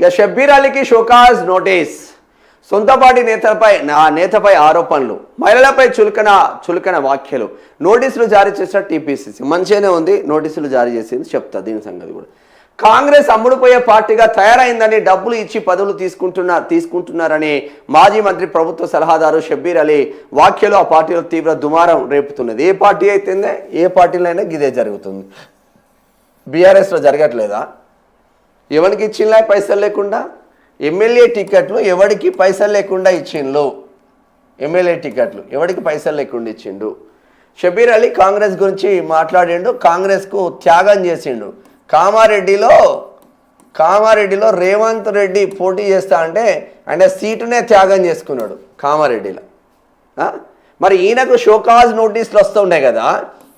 ఇక Shabbir అలీకి show cause notice. సొంత party నేతపై ఆరోపణలు, మహిళలపై చులకన వ్యాఖ్యలు, నోటీసులు జారీ చేసిన టీపీసీసీ. మంచిగానే ఉంది, నోటీసులు జారీ చేసింది, చెప్తా దీని సంగతి కూడా. కాంగ్రెస్ అమ్ముడుపోయే పార్టీగా తయారైందని, డబ్బులు ఇచ్చి పదవులు తీసుకుంటున్నారని మాజీ మంత్రి ప్రభుత్వ సలహాదారు షబ్బీర్ అలీ వ్యాఖ్యలు ఆ పార్టీలో తీవ్ర దుమారం రేపుతున్నది. ఏ పార్టీ అయితేందే, ఏ పార్టీలో అయినా ఇదే జరుగుతుంది. బీఆర్ఎస్లో జరగట్లేదా? ఎవరికి ఇచ్చిండ్లా పైసలు లేకుండా? ఎమ్మెల్యే టికెట్లు ఎవరికి పైసలు లేకుండా ఇచ్చిండ్లు? ఎమ్మెల్యే టికెట్లు ఎవరికి పైసలు లేకుండా ఇచ్చిండు? షబ్బీర్ అలీ కాంగ్రెస్ గురించి మాట్లాడిండు, కాంగ్రెస్కు త్యాగం చేసిండు. కామారెడ్డిలో రేవంత్ రెడ్డి పోటీ చేస్తా అంటే ఆయన సీటునే త్యాగం చేసుకున్నాడు కామారెడ్డిలో. మరి ఈయనకు షోకాజ్ నోటీసులు వస్తున్నాయి కదా,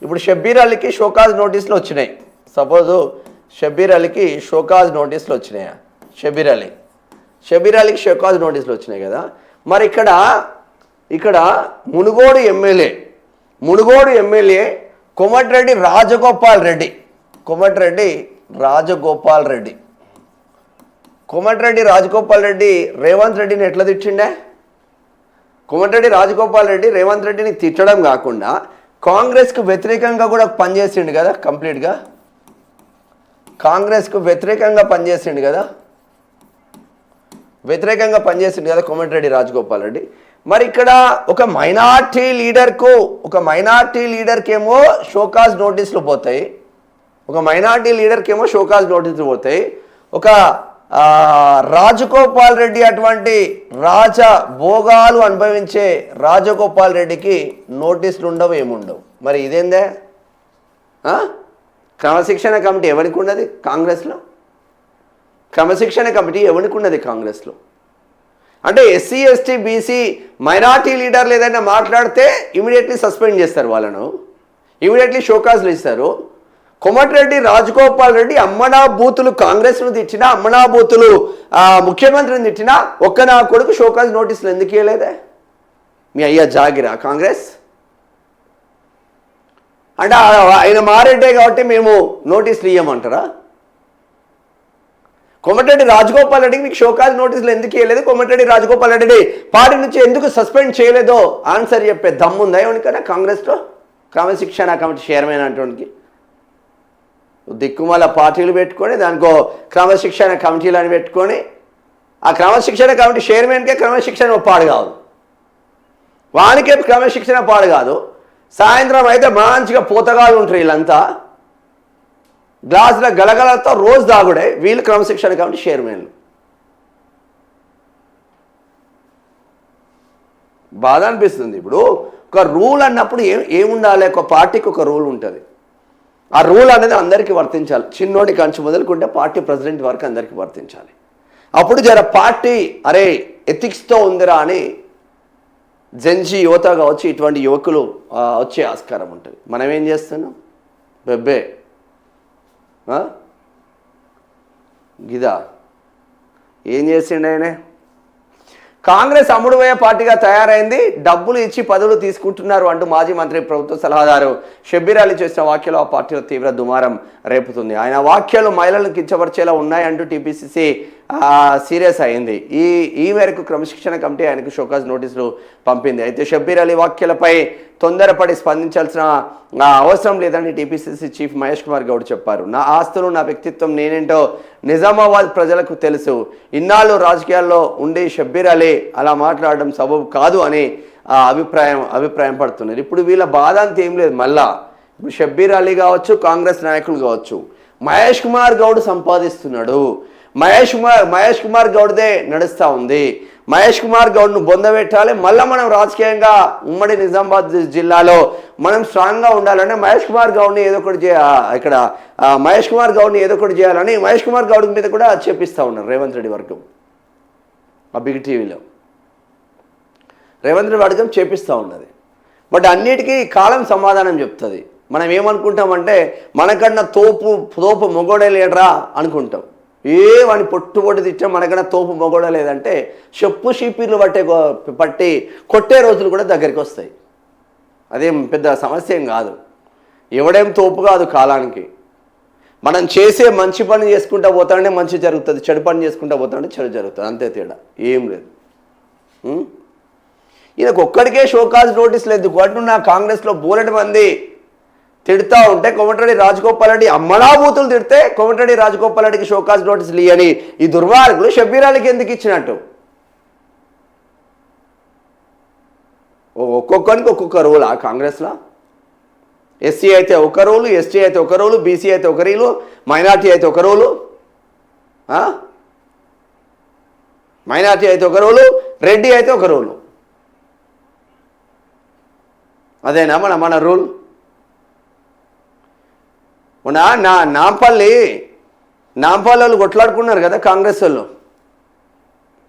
ఇప్పుడు షబ్బీర్ అలీకి షోకాజ్ నోటీసులు వచ్చినాయి. సపోజు షబ్బీర్ అలీకి షోకాజ్ నోటీసులు వచ్చినాయా? షబ్బీర్ అలీకి షోకాజ్ నోటీసులు వచ్చినాయి కదా. మరి ఇక్కడ మునుగోడు ఎమ్మెల్యే కోమటిరెడ్డి రాజగోపాల్ రెడ్డి రేవంత్ రెడ్డిని ఎట్లా తిట్టిండే? కోమటిరెడ్డి రాజగోపాల్ రెడ్డి రేవంత్ రెడ్డిని తిట్టడం కాకుండా కాంగ్రెస్కు వ్యతిరేకంగా కూడా పనిచేసిండు కదా, కంప్లీట్గా కాంగ్రెస్కు వ్యతిరేకంగా పనిచేసిండు కదా కోమటిరెడ్డి రాజగోపాల్ రెడ్డి. మరి ఇక్కడ ఒక మైనార్టీ లీడర్కేమో షోకాజ్ నోటీసులు పోతాయి, ఒక రాజగోపాల్ రెడ్డి అటువంటి భోగాలు అనుభవించే రాజగోపాల్ రెడ్డికి నోటీసులు ఉండవు, ఏముండవు. మరి ఇదేందే? క్రమశిక్షణ కమిటీ ఎవరికి ఉన్నది కాంగ్రెస్లో? కాంగ్రెస్లో అంటే ఎస్సీ ఎస్టీ బీసీ మైనార్టీ లీడర్లు ఏదైనా మాట్లాడితే ఇమీడియట్లీ సస్పెండ్ చేస్తారు వాళ్ళను, ఇమీడియట్లీ షోకాజ్లు ఇస్తారు. కోమటిరెడ్డి రాజగోపాల్ రెడ్డి అమ్మనా బూతులు కాంగ్రెస్ను తిట్టినా, అమ్మనా బూతులు ముఖ్యమంత్రిని తిట్టినా ఒక్క నా కొడుకు షోకాజ్ నోటీసులు ఎందుకు ఇవ్వలేదే? మీ అయ్యా జాగిరా కాంగ్రెస్ అంటే ఆయన మారెడ్డే కాబట్టి మేము నోటీసులు ఇవ్వమంటారా? కోమటిరెడ్డి రాజగోపాల్ రెడ్డికి మీకు షోకాజ్ నోటీసులు ఎందుకు ఇవ్వలేదు, కోమటిరెడ్డి రాజగోపాల్ రెడ్డిని పార్టీ నుంచి ఎందుకు సస్పెండ్ చేయలేదో ఆన్సర్ చెప్పే దమ్ముందా ఎవరికైనా కాంగ్రెస్లో? క్రమశిక్షణ కమిటీ చైర్మన్ అంటానికి దిక్కుమాల పార్టీలు పెట్టుకొని దానికో క్రమశిక్షణ కమిటీలను పెట్టుకొని ఆ క్రమశిక్షణ కమిటీ చైర్మన్కే క్రమశిక్షణ పాడు కాదు, వానికే క్రమశిక్షణ పాడు కాదు. సాయంత్రం అయితే మంచిగా పోతగాళ్ళు ఉంటారు, వీళ్ళంతా గ్లాసుల గలగలతో రోజు దాగుడే, వీళ్ళు క్రమశిక్షణ కమిటీ చైర్మన్లు. బాధ అనిపిస్తుంది. ఇప్పుడు ఒక రూల్ అన్నప్పుడు ఏముండాలి? ఒక పార్టీకి ఒక రూల్ ఉంటుంది, ఆ రూల్ అనేది అందరికీ వర్తించాలి. చిన్నోడి కంచి మొదలుకుంటే పార్టీ ప్రెసిడెంట్ వరకు అందరికీ వర్తించాలి. అప్పుడు జర పార్టీ ఎథిక్స్తో ఉందిరా అని జెన్జీ యువత కావచ్చు, ఇటువంటి యువకులు వచ్చే ఆస్కారం ఉంటుంది. మనం ఏం చేస్తున్నాం? బెబ్బే గిదా ఏం చేసిండు ఆయన? కాంగ్రెస్ అమ్ముడుపోయే పార్టీగా తయారైంది, డబ్బులు ఇచ్చి పదవులు తీసుకుంటున్నారు అంటూ మాజీ మంత్రి ప్రభుత్వ సలహాదారు షబ్బీర్ అలీ చేసిన వ్యాఖ్యలు ఆ పార్టీలో తీవ్ర దుమారం రేపుతుంది. ఆయన వ్యాఖ్యలు మహిళలను కించపరిచేలా ఉన్నాయంటూ టీపీసీసీ సీరియస్ అయింది. ఈ మేరకు క్రమశిక్షణ కమిటీ ఆయనకు షోకాజ్ నోటీసులు పంపింది. అయితే షబ్బీర్ అలీ వ్యాఖ్యలపై తొందరపడి స్పందించాల్సిన అవసరం లేదని టీపీసీసీ చీఫ్ మహేష్ కుమార్ గౌడ్ చెప్పారు. నా ఆస్తులు, నా వ్యక్తిత్వం నేనేంటో నిజామాబాద్ ప్రజలకు తెలుసు. ఇన్నాళ్ళు రాజకీయాల్లో ఉండి షబ్బీర్ అలీ అలా మాట్లాడడం సబబు కాదు అని అభిప్రాయం పడుతున్నారు. ఇప్పుడు వీళ్ళ బాధ అంత ఏం లేదు. మళ్ళా ఇప్పుడు షబ్బీర్ అలీ కావచ్చు, కాంగ్రెస్ నాయకులు కావచ్చు, మహేష్ కుమార్ గౌడ్ సంపాదిస్తున్నాడు, మహేష్ కుమార్ గౌడ్దే నడుస్తూ ఉంది. మహేష్ కుమార్ గౌడ్ను బొందబెట్టాలి, మళ్ళీ మనం రాజకీయంగా ఉమ్మడి నిజామాబాద్ జిల్లాలో మనం స్ట్రాంగ్గా ఉండాలంటే మహేష్ కుమార్ గౌడ్ని ఏదో ఒకటి చేయాలని మహేష్ కుమార్ గౌడ్ మీద కూడా చెప్పిస్తూ ఉన్నారు రేవంత్ రెడ్డి వర్గం. ఆ బిగ్ టీవీలో రేవంత్ రెడ్డి వర్గం చేపిస్తూ ఉన్నది. బట్ అన్నిటికీ కాలం సమాధానం చెప్తుంది. మనం ఏమనుకుంటామంటే మనకన్నా తోపు మొగోడే లేడరా అనుకుంటాం. వాడిని పొట్టు తిట్టా మనకన్నా తోపు మొగోడ లేదంటే చెప్పు షీపీర్లు పట్టి కొట్టే రోజులు కూడా దగ్గరికి వస్తాయి. అదేం పెద్ద సమస్య ఏం కాదు, ఎవడేం తోపు కాదు కాలానికి. మనం చేసే మంచి పని చేసుకుంటూ పోతానే మంచి జరుగుతుంది, చెడు పని చేసుకుంటూ పోతానే చెడు జరుగుతుంది, అంతే తేడా, ఏం లేదు. ఈయనకు ఒక్కడికే షోకాజ్ నోటీసులు ఎందుకు అంటున్నా? కాంగ్రెస్లో బోలెడు మంది తిడతా ఉంటే కోమటిరెడ్డి రాజగోపాల్ రెడ్డి అమ్మనాభూతులు తిడితే కోమటిరెడ్డి రాజగోపాల్ రెడ్డికి షోకాజ్ నోటీసులు ఇయ్యని ఈ దుర్మార్గులు షబ్బీర్ అలీకి ఎందుకు ఇచ్చినట్టు? ఒక్కొక్కరికి ఒక్కొక్క రూల్ ఆ కాంగ్రెస్లో. ఎస్సీ అయితే ఒక రూలు, ఎస్టీ అయితే ఒక రూలు, బీసీ అయితే ఒక రూలు, మైనార్టీ అయితే ఒక రూలు, మైనార్టీ అయితే ఒక రూలు, రెడ్డి అయితే ఒక రూలు. అదేనా మన రూల్? నాంపల్లి వాళ్ళు కొట్లాడుకున్నారు కదా కాంగ్రెస్ వాళ్ళు,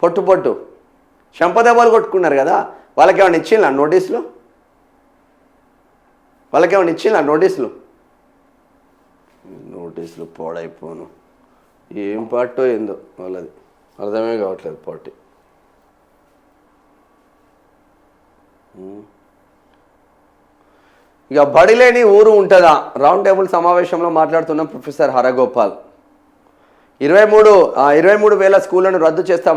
పొట్టు చంపదెబ్బలు కొట్టుకున్నారు కదా, వాళ్ళకేమైనా ఇచ్చిందా నోటీసులు? వాళ్ళకేమైనా ఇచ్చిందా నోటీసులు? పోడైపోను, ఏం పార్టో ఏందో వాళ్ళది అర్థమే కావట్లేదు పార్టీ. ఇక బడిలేని ఊరు ఉంటుందా? రౌండ్ టేబుల్ సమావేశంలో మాట్లాడుతున్న ప్రొఫెసర్ హరగోపాల్ 23,000 స్కూళ్లను రద్దు చేస్తామని